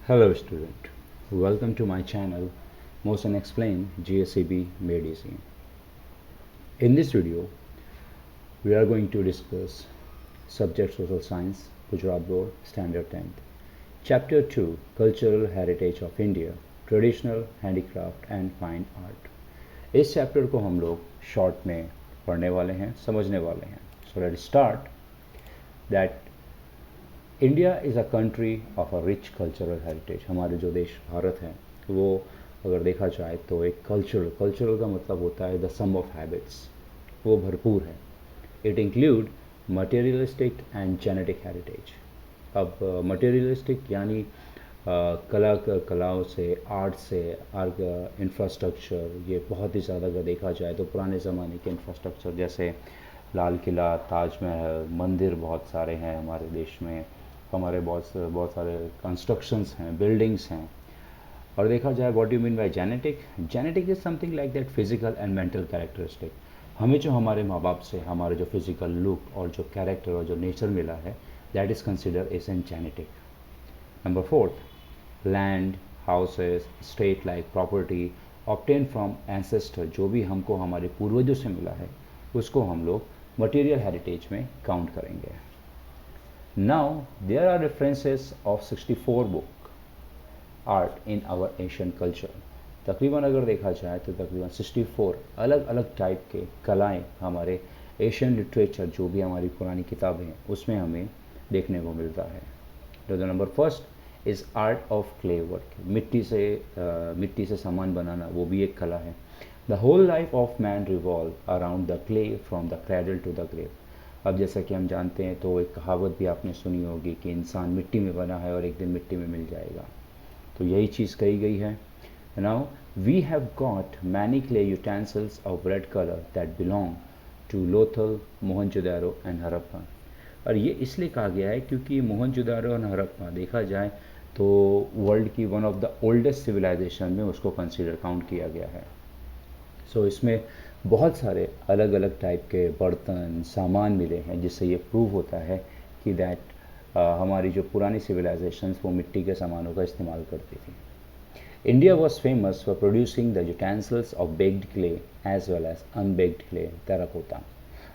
Hello student, welcome to my channel Motion Explain GSEB Made Easy. In this video, we are going to discuss Subject Social Science, Gujarat Board, Standard 10th. Chapter 2, Cultural Heritage of India, Traditional Handicraft and Fine Art. इस chapter को हम लोग short में पढ़ने वाले हैं, समझने वाले हैं. So let's start that India is a country of a rich cultural heritage. हमारे जो देश भारत है वो अगर देखा जाए तो एक कल्चरल का मतलब होता है द सम ऑफ हैबिट्स. वो भरपूर है. It include materialistic and genetic heritage. अब मटेरियलिस्टिक यानी कलाओं से, आर्ट से, आर्ट इंफ्रास्ट्रक्चर, ये बहुत ही ज़्यादा अगर देखा जाए तो पुराने ज़माने के इंफ्रास्ट्रक्चर जैसे लाल किला, ताजमहल, मंदिर बहुत सारे हैं हमारे देश में. हमारे बहुत सारे कंस्ट्रक्शंस हैं, बिल्डिंग्स हैं. और देखा जाए what you mean by genetic. Genetic is something like that physical and mental characteristic. हमें जो हमारे माँ बाप से हमारे जो फिजिकल लुक और जो कैरेक्टर और जो नेचर मिला है, that is consider as an genetic. Number fourth, land, houses, state like property obtain from ancestor. जो भी हमको हमारे पूर्वजों से मिला है उसको हम लोग मटेरियल हेरिटेज में काउंट करेंगे. Now there are references of 64 book art in our Asian culture. तकरीबन अगर देखा जाए तो तकरीबन 64 अलग अलग टाइप के कलाएं हमारे एशियन लिटरेचर, जो भी हमारी पुरानी किताबें हैं, उसमें हमें देखने को मिलता है. तो the number first is art of clay work. मिट्टी से सामान बनाना, वो भी एक कला है. The whole life of man revolve around the clay from the cradle to the grave. अब जैसा कि हम जानते हैं तो एक कहावत भी आपने सुनी होगी कि इंसान मिट्टी में बना है और एक दिन मिट्टी में मिल जाएगा. तो यही चीज़ कही गई है. Now we have got many clay utensils of red colour that belong to Lothal, Mohenjodaro and Harappa. और ये इसलिए कहा गया है क्योंकि मोहनजोदारो और हड़प्पा देखा जाए तो वर्ल्ड की one of the oldest civilization में उसको कंसिडर काउंट किया गया है. सो इसमें बहुत सारे अलग अलग टाइप के बर्तन, सामान मिले हैं, जिससे ये प्रूव होता है कि दैट हमारी जो पुरानी सिविलाइजेशंस वो मिट्टी के सामानों का इस्तेमाल करती थी. India was famous for producing the utensils of baked clay as well as unbaked clay, terracotta.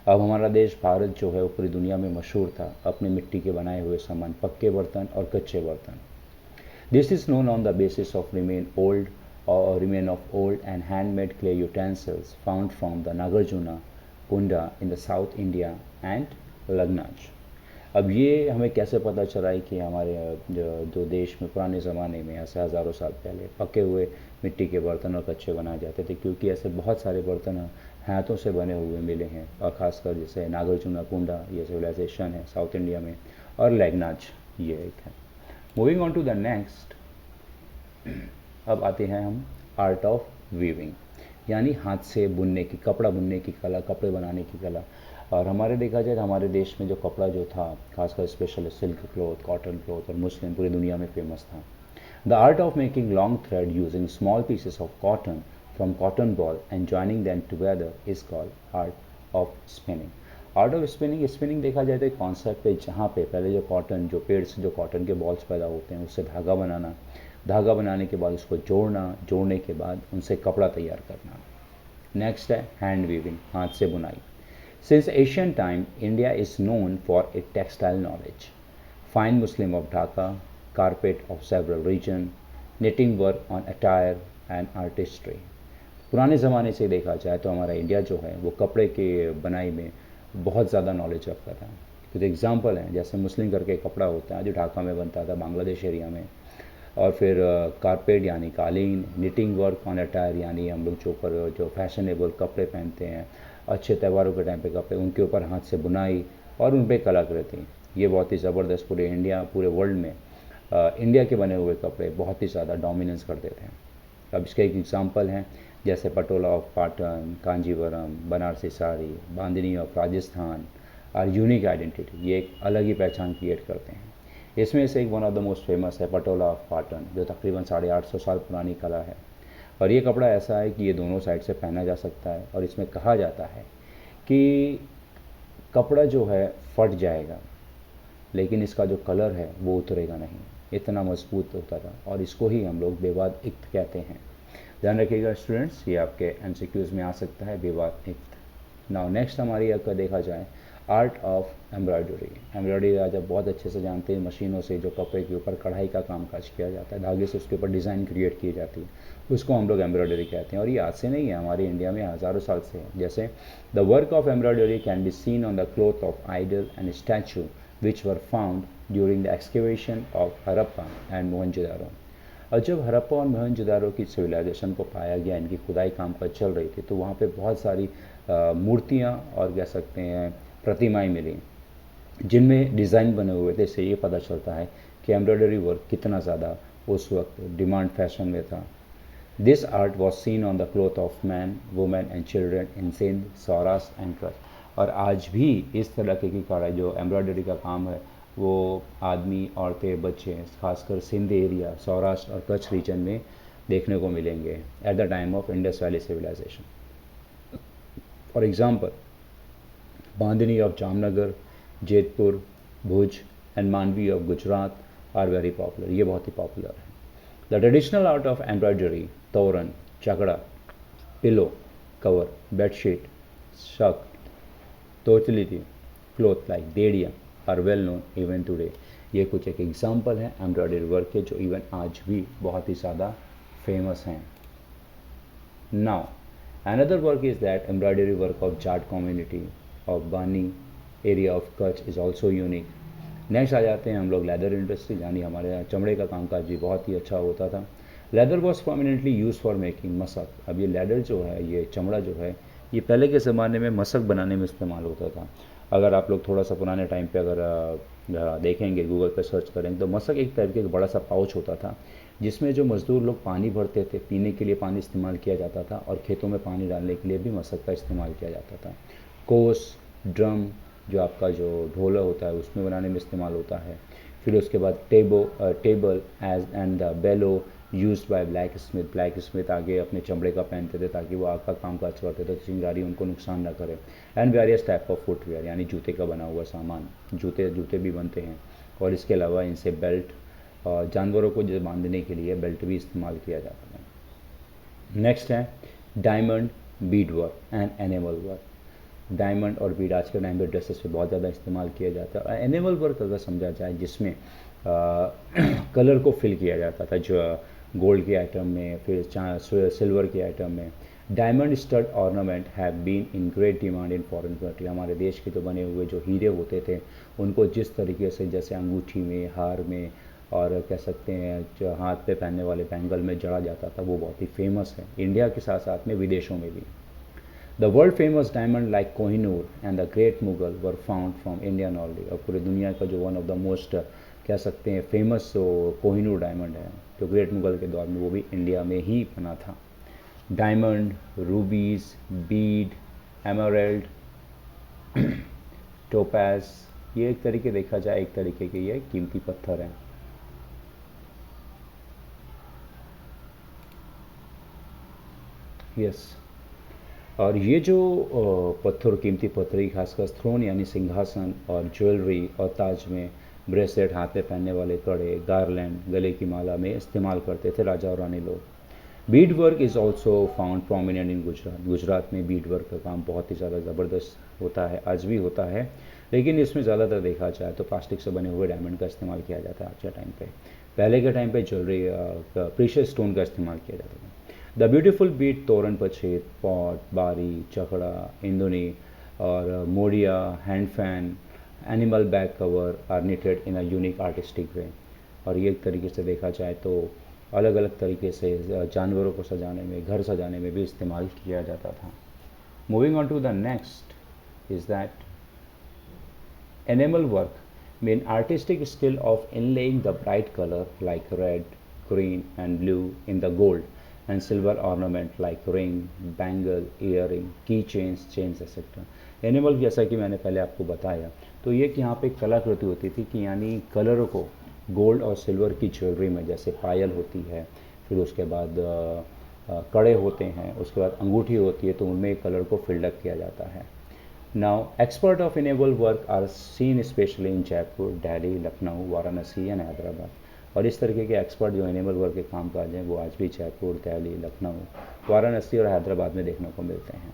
अब हमारा देश भारत जो है वो पूरी दुनिया में मशहूर था अपने मिट्टी के बनाए हुए सामान, पक्के बर्तन और कच्चे बर्तन. This is known on the basis of remain of old and handmade clay utensils found from the Nagarjuna Kunda in the South India and Lagnaj. अब ये हमें कैसे पता चला है कि हमारे जो देश में पुराने ज़माने में ऐसे हज़ारों साल पहले पके हुए मिट्टी के बर्तन और कच्चे बनाए जाते थे, क्योंकि ऐसे बहुत सारे बर्तन हाथों से बने हुए मिले हैं. और ख़ासकर जैसे नागार्जुना कुंडा ये सिविलाइजेशन है साउथ इंडिया में, और लेगनाज ये एक है. Moving on to the next, अब आते हैं हम आर्ट ऑफ वीविंग, यानी हाथ से बुनने की, कपड़ा बुनने की कला, कपड़े बनाने की कला. और हमारे देखा जाए तो हमारे देश में जो कपड़ा जो था, खासकर special silk cloth, cotton cloth और मुस्लिम पूरी दुनिया में फेमस था. The art of making long thread using small pieces of cotton from cotton ball and joining them together is called art of spinning. Art of spinning देखा जाए तो एक concept है जहाँ पे पहले जो कॉटन, जो पेड़ से जो कॉटन के बॉल्स पैदा होते हैं उससे धागा बनाने के बाद उसको जोड़ने के बाद उनसे कपड़ा तैयार करना. नेक्स्ट है हैंड वीविंग, हाथ से बुनाई. Since Asian time India is known for a textile knowledge. Fine muslin of Dhaka, carpet of several region, knitting work on attire and artistry. पुराने ज़माने से देखा जाए तो हमारा इंडिया जो है वो कपड़े के बनाई में बहुत ज़्यादा नॉलेज रखता था. कुछ एग्जांपल हैं, जैसे मुस्लिम करके कपड़ा होता है जो ढाका में बनता था, बांग्लादेश एरिया में. और फिर कारपेट यानी कालीन, निटिंग वर्क ऑन अटायर यानी हम लोग जो फैशनेबल कपड़े पहनते हैं, अच्छे त्योहारों के टाइम पे कपड़े, उनके ऊपर हाथ से बुनाई और उन पर कलाकृति. ये बहुत ही ज़बरदस्त पूरे वर्ल्ड में इंडिया के बने हुए कपड़े बहुत ही ज़्यादा डोमिनेंस करते थे. अब इसके एक एग्जांपल हैं जैसे पटोला ऑफ पाटन, कांजीवरम, बनारसी साड़ी, बांधनी ऑफ राजस्थान और यूनिक आइडेंटिटी. ये एक अलग ही पहचान क्रिएट करते हैं. इसमें से एक one of the most famous है पटोला ऑफ पाटन, जो तकरीबन 850 साल पुरानी कला है. और ये कपड़ा ऐसा है कि ये दोनों साइड से पहना जा सकता है. और इसमें कहा जाता है कि कपड़ा जो है फट जाएगा लेकिन इसका जो कलर है वो उतरेगा नहीं. इतना मजबूत होता था, और इसको ही हम लोग विवाद इक्त कहते हैं। ध्यान रखिएगा स्टूडेंट्स, ये आपके एमसीक्यूज में आ सकता है, विवाद इक्त। नाउ नेक्स्ट हमारी अगर देखा जाए आर्ट ऑफ एम्ब्रॉयडरी। एम्ब्रॉयडरी आज आप बहुत अच्छे से जानते हैं, मशीनों से जो कपड़े के ऊपर कढ़ाई का कामकाज किया जाता है, धागे से उसके ऊपर डिज़ाइन क्रिएट की जाती है, उसको हम लोग एम्ब्रॉयडरी कहते हैं। और ये आज से नहीं है, हमारे इंडिया में हज़ारों साल से है। जैसे the work of embroidery can be seen on the cloth of idol and statue which were found during the excavation of Harappa and Mohenjodaro. और जब हड़प्पा और मोहनजोदारो की सिविलाइजेशन को पाया गया, इनकी खुदाई कामकाज चल रही थी, तो वहाँ पे बहुत सारी मूर्तियाँ और कह सकते हैं प्रतिमाएं मिली, जिनमें डिज़ाइन बने हुए थे। इससे ये पता चलता है कि एम्ब्रॉयडरी वर्क कितना ज़्यादा उस वक्त डिमांड फैशन में था। This art was seen on the cloth of man, women and children in Sindh, Saurashtra and Kutch. और आज भी इस तरह की कढ़ाई जो एम्ब्रॉयडरी का काम है वो आदमी, औरतें, बच्चे खासकर सिंध एरिया, सौराष्ट्र और कच्छ रीजन में देखने को मिलेंगे at the time of Indus valley civilization. For example, bandhani of Jamnagar, Jetpur, Bhuj and Mandvi of Gujarat are very popular. ये बहुत ही पॉपुलर है। The traditional art of embroidery, toran, chakla, pillow cover, bedsheet, शक, तोतलिटी, क्लोथ लाइक देड़िया are well known even today. ये कुछ एक एग्जाम्पल है एम्ब्रॉयडरी वर्क के जो इवन आज भी बहुत ही ज़्यादा फेमस हैं। Now another work is that embroidery work of Jat community of Bani area of Kutch is also unique. Next आ जाते हैं हम लोग लेदर इंडस्ट्री, यानी हमारे यहाँ चमड़े का कामकाज भी बहुत ही अच्छा होता था। Leather was permanently use for making मसक। अब ये लेदर जो है, ये चमड़ा जो है, ये पहले के ज़माने में मसक बनाने में इस्तेमाल होता था। अगर आप लोग थोड़ा सा पुराने टाइम पे अगर देखेंगे, गूगल पे सर्च करेंगे, तो मसक एक टाइप के बड़ा सा पाउच होता था जिसमें जो मज़दूर लोग पानी भरते थे, पीने के लिए पानी इस्तेमाल किया जाता था, और खेतों में पानी डालने के लिए भी मसक का इस्तेमाल किया जाता था। कोस, ड्रम, जो आपका जो ढोला होता है उसमें बनाने में इस्तेमाल होता है। फिर उसके बाद table edge and the bellow use by blacksmith. Blacksmith आगे अपने चमड़े का पहनते थे ताकि वो आग का काम काज करते थे, चिंगारी उनको नुकसान ना करे। And various type of footwear, यानी जूते का बना हुआ सामान, जूते भी बनते हैं। और इसके अलावा इनसे बेल्ट और जानवरों को जो बांधने के लिए बेल्ट भी इस्तेमाल किया जाता है। नेक्स्ट है diamond, Beed work and animal work. Diamond और बीड आज के टाइम पे ड्रेसेस पे बहुत ज़्यादा इस्तेमाल किया जाता है। और एनिमल वर्क अगर समझा जाए, जिसमें कलर को फिल किया जाता था, जो गोल्ड के आइटम में, फिर सिल्वर के आइटम में। Diamond stud ornament have been in great demand in foreign country. हमारे देश के जो बने हुए जो हीरे होते थे, उनको जिस तरीके से, जैसे अंगूठी में, हार में, और कह सकते हैं जो हाथ पे पहनने वाले बैंगल में जड़ा जाता था, वो बहुत ही फेमस है इंडिया के साथ साथ में विदेशों में भी। The world famous diamond like Kohinoor and the great Mughal were found from Indian only. और पूरी दुनिया का जो वन ऑफ द मोस्ट कह सकते हैं फेमस कोहिनूर डायमंड है, जो ग्रेट मुगल के दौर में, वो भी इंडिया में ही बना था। डायमंड, रूबीज, बीड, एमरल्ड, टोपैज, ये एक तरीके देखा जाए, एक तरीके के ये कीमती पत्थर हैं। यस, और ये जो पत्थर, कीमती पत्थर, खासकर थ्रोन यानी सिंहासन, और ज्वेलरी और ताज में, ब्रेसलेट, हाथ में पहनने वाले कड़े, गारलैंड, गले की माला में इस्तेमाल करते थे राजा और रानी लोग। Beed work is also found prominent in Gujarat. Gujarat में बीड वर्क का काम बहुत ही ज़्यादा ज़बरदस्त होता है, आज भी होता है, लेकिन इसमें ज़्यादातर देखा जाए तो प्लास्टिक से बने हुए डायमंड का इस्तेमाल किया जाता है आज के टाइम पे। पहले के टाइम पे ज्वेलरी, प्रीशियस स्टोन का इस्तेमाल किया जाता था। द ब्यूटीफुल बीट, तोरण पछेत, पॉट, बारी, चकड़ा, इंदुनी और modiya, hand fan, animal back cover are knitted in a unique artistic way. और ये एक तरीके से देखा जाए तो अलग अलग तरीके से जानवरों को सजाने में, घर सजाने में भी इस्तेमाल किया जाता था। Moving on to the next is that animal work mean artistic skill of inlaying the bright color like red, green and blue in the gold and silver ornament like ring, bangle, earring, key chains, chains etc. Animal, जैसा कि मैंने पहले आपको बताया, तो ये कि यहाँ पे कलाकृति होती थी कि यानी कलरों को गोल्ड और सिल्वर की ज्वेलरी में, जैसे पायल होती है, फिर उसके बाद कड़े होते हैं, उसके बाद अंगूठी होती है, तो उनमें कलर को फिल्डअप किया जाता है। Now, experts of enable work are seen especially in Jaipur, Delhi, Lucknow, Varanasi and Hyderabad. और इस तरीके के एक्सपर्ट जो एनिमल वर्क के काम काज हैं वो आज भी जयपुर, दिल्ली, लखनऊ, वाराणसी और हैदराबाद में देखने को मिलते हैं।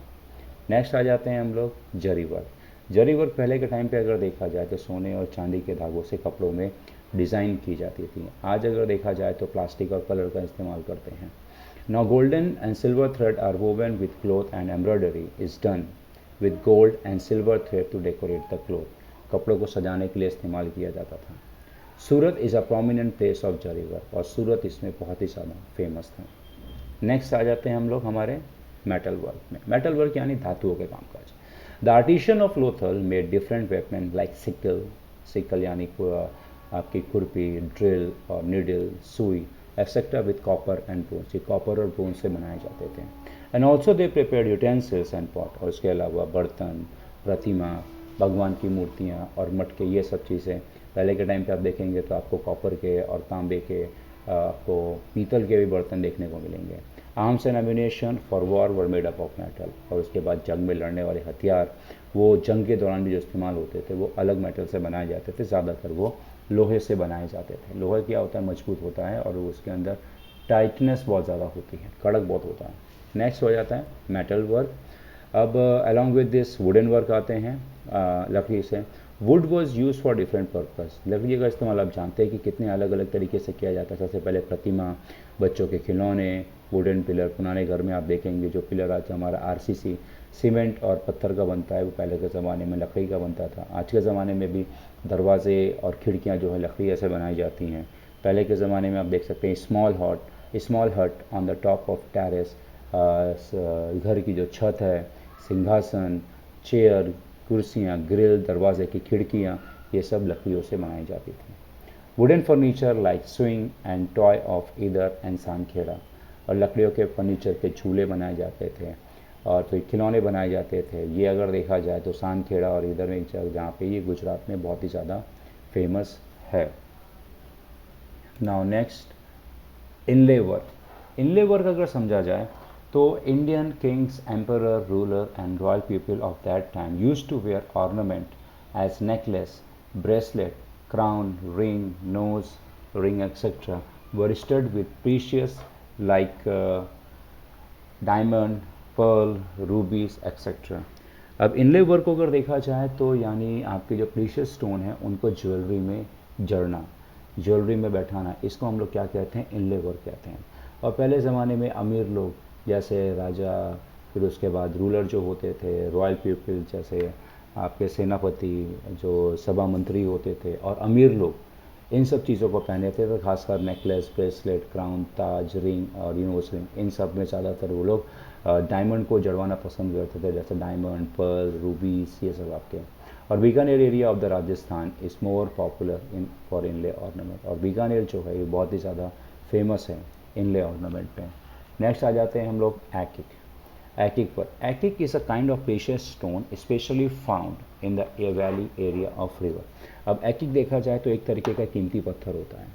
नेक्स्ट आ जाते हैं हम लोग जरी वर्क। जरी वर्क पहले के टाइम पे अगर देखा जाए तो सोने और चांदी के धागों से कपड़ों में डिज़ाइन की जाती थी। आज अगर देखा जाए तो प्लास्टिक और कलर का इस्तेमाल करते हैं। Now golden and silver thread are woven with cloth and embroidery is done with gold and silver thread to decorate the cloth. कपड़ों को सजाने के लिए इस्तेमाल किया जाता था। Surat is a prominent place of zari work, और सूरत इसमें बहुत ही ज़्यादा फेमस था। नेक्स्ट आ जाते हैं हम लोग हमारे मेटल वर्क में। मेटल वर्क यानी धातुओं के कामकाज। The artisan of Lothal made different weapon like sickle, sickle यानी आपकी खुरपी, ड्रिल और नीडल, सुई etcetera with copper and bronze. ये कॉपर और ब्रोंज से बनाए जाते थे। And also they prepared utensils and pot, और उसके अलावा बर्तन, प्रतिमा, भगवान की मूर्तियाँ और मटके, ये सब चीज़ें पहले के टाइम पे आप देखेंगे तो आपको कॉपर के और तांबे के, आपको पीतल के भी बर्तन देखने को मिलेंगे। Arms and ammunition for war were made up of metal, और उसके बाद जंग में लड़ने वाले हथियार वो जंग के दौरान भी जो इस्तेमाल होते थे वो अलग मेटल से बनाए जाते थे, ज़्यादातर वो लोहे से बनाए जाते थे। लोहा क्या होता है, मजबूत होता है और उसके अंदर टाइटनेस बहुत ज़्यादा होती है, कड़क बहुत होता है। नेक्स्ट हो जाता है मेटल वर्क। अब along with this wooden work आते हैं लकड़ी से। Would was use for different purpose. लकड़ी का इस्तेमाल आप जानते हैं कि कितने अलग अलग तरीके से किया जाता है। सबसे पहले प्रतिमा, बच्चों के खिलौने, वुडन पिलर। पुराने घर में आप देखेंगे जो पिलर आज हमारा आरसीसी सीमेंट और पत्थर का बनता है, वो पहले के ज़माने में लकड़ी का बनता था। आज के ज़माने में भी दरवाजे और खिड़कियाँ जो है लकड़ी ऐसे बनाई जाती हैं। पहले के ज़माने में आप देख सकते हैं स्मॉल हट on the top of terrace, घर की जो छत है, सिंहासन, चेयर, कुर्सियाँ, ग्रिल, दरवाजे की खिड़कियाँ, ये सब लकड़ियों से बनाई जाती थी। Wooden furniture like swing and toy of either and Sankheda, और लकड़ियों के फर्नीचर के झूले बनाए जाते थे और फिर खिलौने बनाए जाते थे। ये अगर देखा जाए तो सांखेड़ा और ईदर में जहाँ पे ये गुजरात में बहुत ही ज़्यादा फेमस है। Now next inlay work. Inlay work अगर समझा जाए तो Indian kings, emperor, ruler and royal people of that time used to wear ornament as necklace, bracelet, crown, ring, nose ring, etc. were studded with precious like diamond, pearl, rubies, etc. अब इनले work को अगर देखा जाए तो यानी आपके जो precious stone है उनको ज्वेलरी में जड़ना, ज्वेलरी में बैठाना, इसको हम लोग क्या कहते हैं, इनले वर्क कहते हैं। और पहले ज़माने में अमीर लोग जैसे राजा, फिर उसके बाद रूलर जो होते थे, रॉयल पीपल जैसे आपके सेनापति, जो सभा मंत्री होते थे, और अमीर लोग इन सब चीज़ों को पहने थे। तो खासकर नेकलेस, ब्रेसलेट, क्राउन, ताज, रिंग और नोज रिंग, इन सब में ज़्यादातर वो लोग डायमंड को जड़वाना पसंद करते थे, जैसे डायमंड, पर्ल, रूबीज, ये सब आपके। और Bikaner area of the Rajasthan is more popular in for inlay ornament, और बीकानेर जो है ये बहुत ही ज़्यादा फेमस है इनले ऑर्नामेंट पे। नेक्स्ट आ जाते हैं हम लोग एकिक। एकिक पर, एकिक is a kind of precious stone specially found in the valley area of river. अब एकिक देखा जाए तो एक तरीके का कीमती पत्थर होता है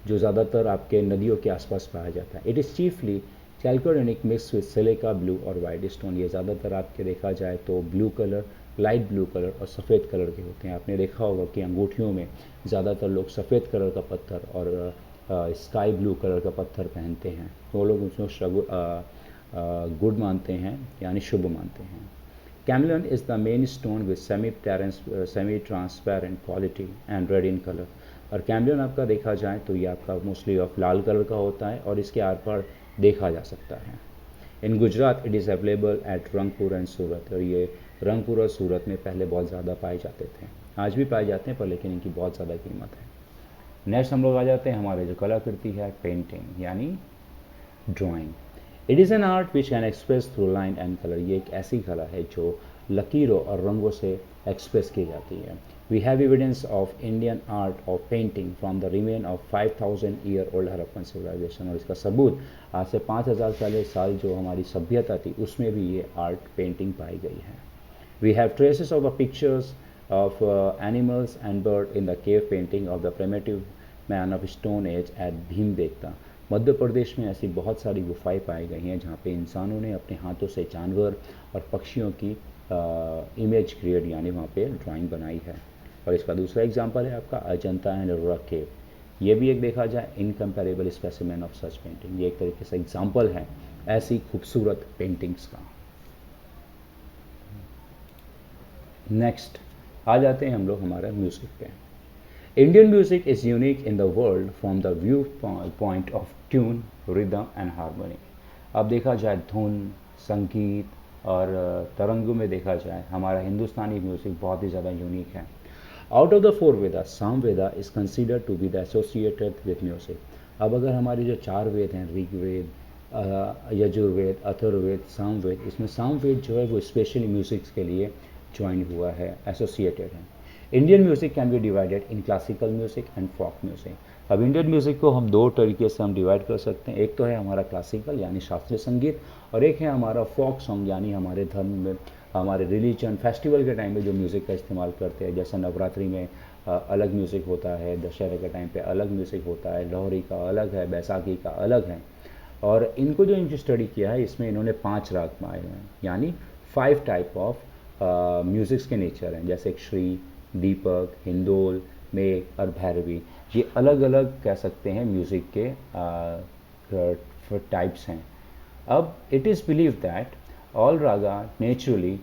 जो ज़्यादातर आपके नदियों के आसपास पाया जाता है। It is chiefly chalcedonic mix with silica blue और वाइट स्टोन। ये ज़्यादातर आपके देखा जाए तो blue colour, light blue colour और सफ़ेद कलर के होते हैं। आपने देखा होगा कि अंगूठियों में ज़्यादातर लोग सफ़ेद कलर का पत्थर और स्काई ब्लू कलर का पत्थर पहनते हैं, तो वो लोग उसमें गुड मानते हैं, यानी शुभ मानते हैं। Carnelian is the main stone with semi transparent quality and red in colour. और कैमलियन आपका देखा जाए तो ये आपका मोस्टली ऑफ लाल कलर का होता है और इसके आर पार देखा जा सकता है। In Gujarat it is available at Rangpur and Surat, और ये रंगपुर और सूरत में पहले बहुत ज़्यादा पाए जाते थे, आज भी पाए जाते हैं पर लेकिन इनकी बहुत ज़्यादा कीमत है। नेक्स्ट हम लोग आ जाते हैं हमारे जो कलाकृति है, पेंटिंग यानी drawing. It is an art which can express through line and colour. ये एक ऐसी कला है जो लकीरों और रंगों से एक्सप्रेस की जाती है। We have evidence of Indian art of painting from the remain of 5000 year old Harappan civilization, और इसका सबूत आज से 5000 साल जो हमारी सभ्यता थी उसमें भी ये आर्ट पेंटिंग पाई गई है। We have traces of the pictures of animals and bird in the cave painting of the primitive man of stone age at Bhimbetka. Madhya Pradesh में ऐसी बहुत सारी गुफाएं पाई गई हैं जहाँ पे इंसानों ने अपने हाथों से जानवर और पक्षियों की इमेज क्रिएट यानी वहाँ पे ड्राइंग बनाई है। और इसका दूसरा एग्जांपल है आपका अजंता एंड एलोरा केव। ये भी एक देखा जाए incomparable specimen of such painting, ये एक तरीके से एग्जाम्पल है ऐसी खूबसूरत पेंटिंग्स का। नेक्स्ट आ जाते हैं हम लोग हमारे म्यूज़िक पे। Indian music is unique in the world from the view point of tune, rhythm and harmony. अब देखा जाए धुन, संगीत और तरंगों में देखा जाए हमारा हिंदुस्तानी म्यूज़िक बहुत ही ज़्यादा यूनिक है। Out of the four Veda, Samaveda is considered to be the associated with music. अब अगर हमारे जो चार वेद हैं, ऋग्वेद, यजुर्वेद, अथर्ववेद, सामवेद, इसमें सामवेद जो है वो स्पेशली म्यूज़िक के लिए ज्वाइन हुआ है, एसोसिएटेड है। Indian music can be divided in classical music and folk music. अब इंडियन म्यूज़िक को हम दो तरीके से हम डिवाइड कर सकते हैं। एक तो है हमारा क्लासिकल यानी शास्त्रीय संगीत, और एक है हमारा फोक सॉन्ग यानी हमारे धर्म में, हमारे रिलीजन, फेस्टिवल के टाइम में जो म्यूज़िक का इस्तेमाल करते हैं। जैसे नवरात्रि में अलग म्यूज़िक होता है, दशहरे के टाइम पे अलग म्यूज़िक होता है, लोहड़ी का अलग है, बैसाखी का अलग है। और इनको जो स्टडी किया है इसमें इन्होंने 5 राग पाए हैं, यानी 5 टाइप ऑफ म्यूज़िक्स के नेचर हैं, जैसे श्री, दीपक, हिंदोल, मेघ और भैरवी। ये अलग अलग कह सकते हैं म्यूज़िक के टाइप्स हैं। अब it is believe that all raga naturally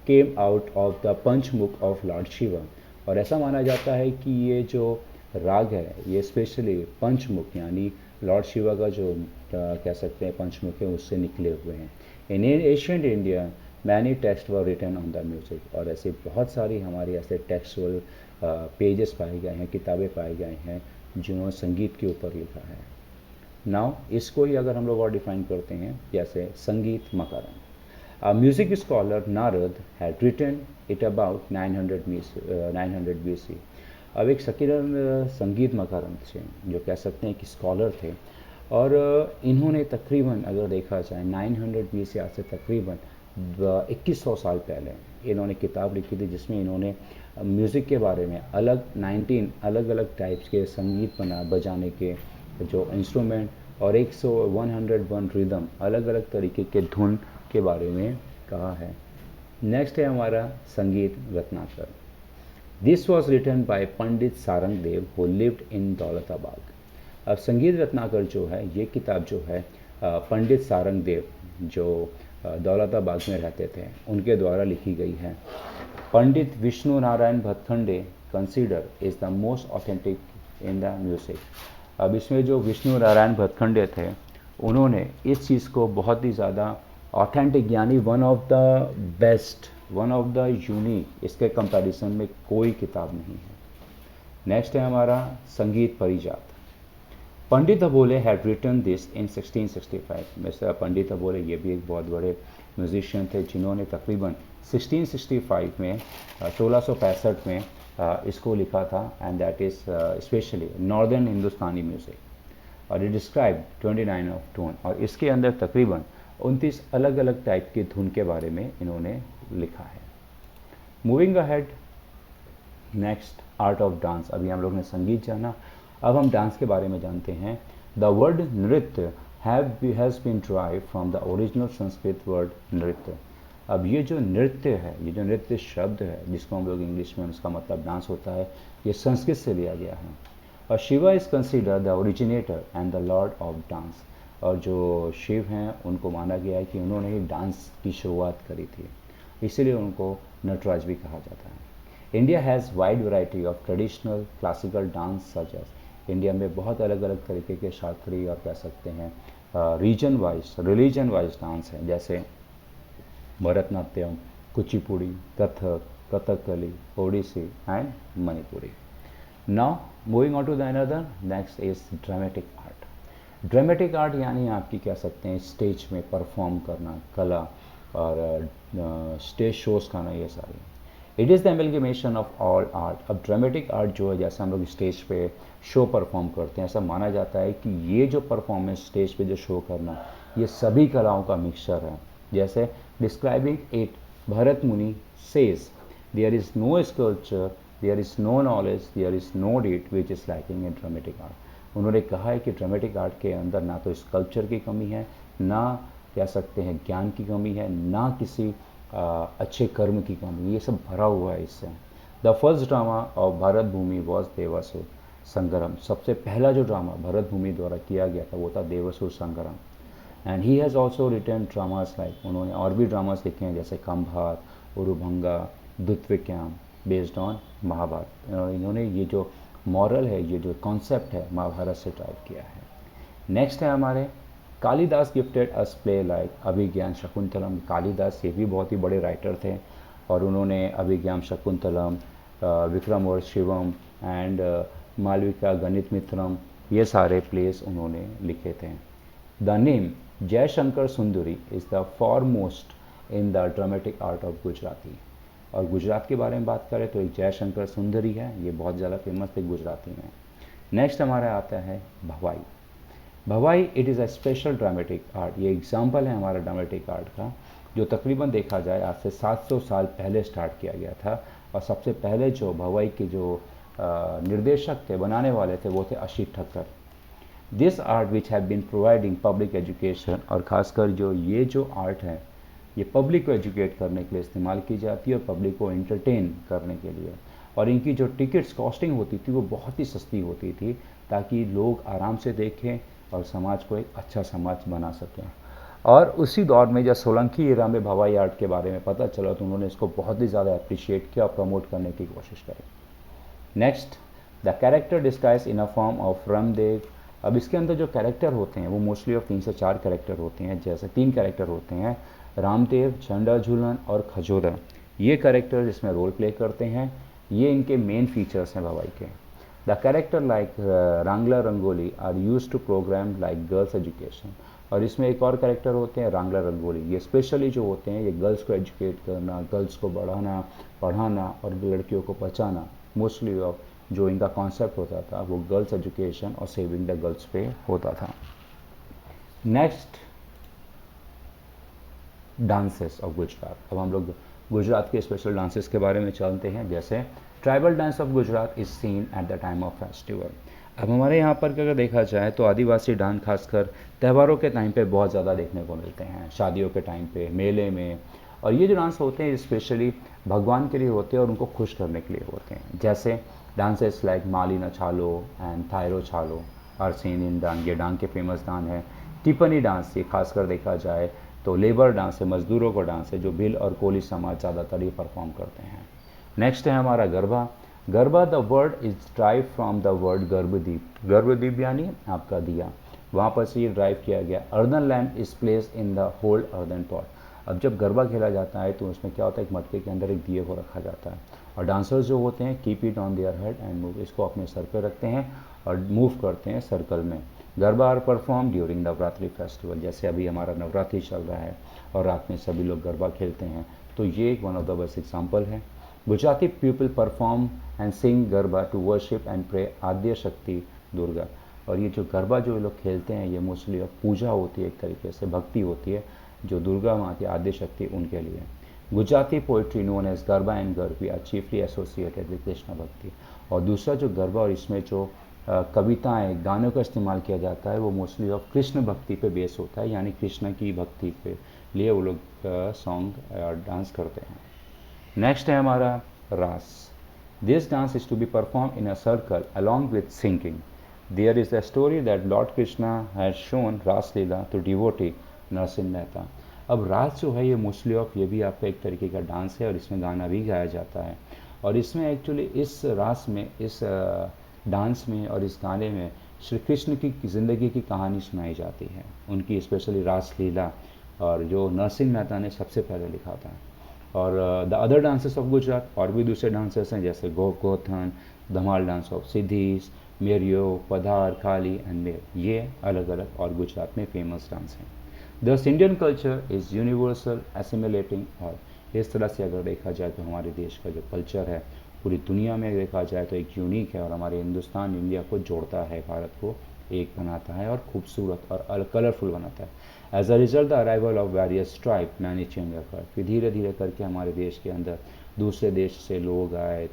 came out of the Panchmukh of lord Shiva. और ऐसा माना जाता है कि ये जो राग है ये स्पेशली पंचमुख यानी लॉर्ड शिवा का जो कह सकते हैं पंचमुख है उससे निकले हुए हैं। In ancient India many text were written on the music. और ऐसे बहुत सारी हमारे ऐसे टेक्सुअल पेजेस पाए गए हैं, किताबें पाए गए हैं जिन्होंने संगीत के ऊपर लिखा है। नाउ इसको ही अगर हम लोग और डिफाइन करते हैं, जैसे संगीत मकरंद। A music scholar Narad had written it about 900 BC। अब एक संगीत मकरंद थे जो कह सकते हैं कि स्कॉलर थे, और इन्होंने तकरीबन अगर देखा जाए 900 BC आज से तकरीबन 2100 साल पहले इन्होंने किताब लिखी थी जिसमें इन्होंने म्यूज़िक के बारे में 19 अलग अलग टाइप्स के संगीत बजाने के जो इंस्ट्रूमेंट और 101 रिदम अलग अलग तरीके के धुन के बारे में कहा है। नेक्स्ट है हमारा Sangeet Ratnakar. This was written by Pandit Sarang Dev who lived in Daulatabad. अब संगीत रत्नाकर जो है ये किताब जो है पंडित सारंग देव जो दौलताबाद में रहते थे उनके द्वारा लिखी गई है। Pandit Vishnu Narayan Bhatkhande consider is the most authentic in the music. अब इसमें जो विष्णु नारायण भतखंडे थे उन्होंने इस चीज़ को बहुत ही ज़्यादा ऑथेंटिक यानी one of the best, one of the unique, इसके कंपैरिजन में कोई किताब नहीं है। नेक्स्ट है हमारा Sangeet Parijat. Pandit Ahobal had written this in 1665। Mister Pandit Ahobal ये भी एक बहुत बड़े म्यूजिशियन थे जिन्होंने तकरीबन 1665 में 1665 में इसको लिखा था, and that is specially northern Hindustani music. और इट डिस्क्राइब 29 ऑफ टोन, और इसके अंदर तकरीबन 29 अलग अलग टाइप की धुन के बारे में इन्होंने लिखा है। Moving ahead, next art of dance. अभी हम लोग ने संगीत जाना, अब हम डांस के बारे में जानते हैं। The word nritya has been drive from the original Sanskrit word nritya. अब ये जो नृत्य है, ये जो नृत्य शब्द है जिसको हम लोग इंग्लिश में उसका मतलब डांस होता है, ये संस्कृत से लिया गया है। और Shiva is consider the originator and the Lord of dance. और जो शिव हैं उनको माना गया है कि उन्होंने ही डांस की शुरुआत करी थी, इसीलिए उनको नटराज भी कहा जाता है। India has wide variety of traditional classical dance such as. India में बहुत अलग अलग तरीके के शास्त्रीय और कह सकते हैं region wise, religion wise dance हैं, जैसे Bharatanatyam, Kuchipudi, Kathak, Kathakali, Odissi and Manipuri. Now moving on to the another, next is dramatic art. Dramatic art यानी आपकी कह सकते हैं स्टेज में परफॉर्म करना, कला और स्टेज शोज करना, ये सारी। It is the amalgamation of all art. अब ड्रामेटिक आर्ट जो है, जैसे हम लोग स्टेज पे शो परफॉर्म करते हैं, ऐसा माना जाता है कि ये जो परफॉर्मेंस स्टेज पे जो शो करना, ये सभी कलाओं का मिक्सचर है। जैसे describing it, Bharat Muni says there is no sculpture, there is no knowledge, there is no deed which is lacking in dramatic art. उन्होंने कहा है कि ड्रामेटिक आर्ट के अंदर ना तो स्कल्पचर की कमी है, ना कह सकते हैं ज्ञान की कमी है, ना किसी अच्छे कर्म की कमी, ये सब भरा हुआ है इससे। The first drama of Bharat Bhumi was Devasur. Sangram, सबसे पहला जो ड्रामा भरत भूमि द्वारा किया गया था वो था देवासुर संग्राम। And he has also written dramas like, उन्होंने और भी ड्रामास लिखे हैं जैसे खंभात, उरुभंगा, दुत्विक्याम, बेस्ड ऑन महाभारत। इन्होंने ये जो मॉरल है, ये जो कॉन्सेप्ट है, महाभारत से ड्राइव किया है। नेक्स्ट है हमारे Kalidas gifted us play like Abhijnana Shakuntalam. Kalidas ये भी बहुत ही बड़े राइटर थे और उन्होंने अभिज्ञान शकुंतलम, विक्रम और शिवम एंड मालविका गणित मित्रम, ये सारे प्लेस उन्होंने लिखे थे। The name Jaishankar Sundari is the foremost in the dramatic art of Gujarati. और गुजरात के बारे में बात करें तो एक जयशंकर सुंदरी है, ये बहुत ज़्यादा फेमस थे गुजराती में। नेक्स्ट हमारा आता है भवाई। भवाई it is a special dramatic art, ये एग्जाम्पल है हमारा ड्रामेटिक आर्ट का, जो तकरीबन देखा जाए आज से 700 साल पहले स्टार्ट किया गया था। और सबसे पहले जो भवाई के जो निर्देशक थे, बनाने वाले थे, वो थे Ashit Thakkar. This art which have been providing public education, और ख़ासकर जो ये जो आर्ट है ये पब्लिक को एजुकेट करने के लिए इस्तेमाल की जाती है और पब्लिक को एंटरटेन करने के लिए। और इनकी जो टिकट्स कॉस्टिंग होती थी वो बहुत ही सस्ती होती थी, ताकि लोग आराम से देखें और समाज को एक अच्छा समाज बना सकें। और उसी दौर में जब सोलंकी एरा में भवाई आर्ट के बारे में पता चला तो उन्होंने इसको बहुत ही ज़्यादा अप्रिशिएट किया और प्रमोट करने की कोशिश करी। Next, the character disguise in a form of Ramdev. अब इसके अंदर जो कैरेक्टर होते हैं वो मोस्टली ऑफ 3 से 4 कैरेक्टर होते हैं, जैसे 3 कैरेक्टर होते हैं, रामदेव, झंडा झूलन और खजोदा। ये कैरेक्टर इसमें रोल प्ले करते हैं, ये इनके मेन फीचर्स हैं भवाई के। The character like Rangla Rangoli are use to program like girls education. और इसमें एक और कैरेक्टर होते हैं रांगला रंगोली, ये स्पेशली जो होते हैं ये गर्ल्स को एजुकेट करना, गर्ल्स को बढ़ाना, पढ़ाना और लड़कियों को बचाना। मोस्टली ऑफ जो इनका कॉन्सेप्ट होता था वो गर्ल्स एजुकेशन और सेविंग द गर्ल्स पे होता था। Next, dances of Gujarat. अब हम लोग गुजरात के स्पेशल डांसेस के बारे में जानते हैं, जैसे tribal dance of Gujarat is seen eight the time of festival. अब हमारे यहाँ पर अगर देखा जाए तो आदिवासी डांस खासकर त्योहारों के टाइम पे बहुत ज़्यादा देखने को मिलते हैं, शादियों के टाइम पे, मेले में। और ये जो डांस होते हैं स्पेशली भगवान के लिए होते हैं और उनको खुश करने के लिए होते हैं, जैसे dances like Malina Chalo and Thayro Chalo are seen in Dang, ये डांग के फेमस डांस है। टिप्पणी डांस, ये खासकर देखा जाए तो लेबर डांस है, मजदूरों का डांस है, जो भिल और कोली समाज ज़्यादातर ये परफॉर्म करते हैं। नेक्स्ट है हमारा garba. Garba the word is derived from the word Garbhdeep. Garbhdeep यानी आपका दिया, वहाँ पर से ये ड्राइव किया गया। Earthen lamp is place in the hold earthen pot. अब जब गरबा खेला जाता है तो उसमें क्या होता है, एक मटके के अंदर एक दिए को रखा जाता है और डांसर्स जो होते हैं keep it on their head and move, इसको अपने सर पे रखते हैं और मूव करते हैं सर्कल में। Garba are perform during Navratri festival, जैसे अभी हमारा नवरात्रि चल रहा है और रात में सभी लोग गरबा खेलते हैं, तो ये एक one of the best example है। Gujarati people perform and sing garba to worship and pray Adya Shakti Durga. और ये जो गरबा जो लोग खेलते हैं ये मोस्टली पूजा होती है, एक तरीके से भक्ति होती है जो दुर्गा माँ की आद्य शक्ति उनके लिए। Gujarati poetry known as Garba and Garbi are chiefly associated with Krishna bhakti. और दूसरा जो गरबा और इसमें जो कविताएं, गानों का इस्तेमाल किया जाता है वो मोस्टली ऑफ कृष्ण भक्ति पे बेस होता है, यानी कृष्ण की भक्ति पे लिए वो लोग सॉन्ग डांस करते हैं। नेक्स्ट है हमारा Raas. This dance is to be perform in a circle along with singing. There is a story that lord Krishna has shown Raas Leela to devotee Narsinh Mehta. अब रास जो है ये मोस्टली ऑफ ये भी आपका एक तरीके का डांस है और इसमें गाना भी गाया जाता है। और इसमें एक्चुअली इस रास में, इस डांस में और इस गाने में श्री कृष्ण की ज़िंदगी की कहानी सुनाई जाती है, उनकी स्पेशली रास लीला, और जो नरसिंह मेहता ने सबसे पहले लिखा था। और the other dances of Gujarat, और भी दूसरे डांसेस हैं जैसे गोथन, धमाल डांस ऑफ सिद्धीस, मेरियो, पधार, खाली एंड मेर, ये अलग अलग और गुजरात में फेमस डांस हैं। दस Indian culture is universal assimilating. और इस तरह से अगर देखा जाए तो हमारे देश का जो कल्चर है पूरी दुनिया में देखा जाए तो एक यूनिक है और हमारे हिंदुस्तान, इंडिया को जोड़ता है, भारत को एक बनाता है और खूबसूरत और कलरफुल बनाता है। As a result the arrival of various tribe many change occur. फिर धीरे धीरे करके हमारे देश के अंदर दूसरे देश से लोग आए,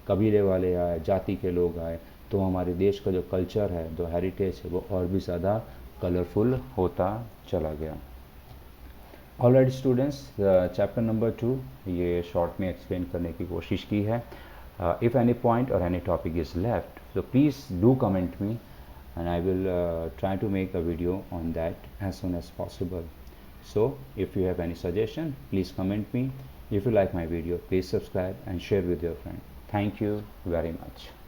कबीले वाले आए, जाति के लोग आए, तो हमारे देश का जो कल्चर है, जो हेरिटेज है, वो और भी ज़्यादा कलरफुल होता चला गया। ऑलराइट स्टूडेंट्स, चैप्टर नंबर 2 ये शॉर्ट में एक्सप्लेन करने की कोशिश की है। इफ़ एनी पॉइंट और any topic is left So please do comment me, and I will try to make a video on that as soon as possible. So if you have any suggestion, please comment me. If you like my video, please subscribe and share with your friend. Thank you very much.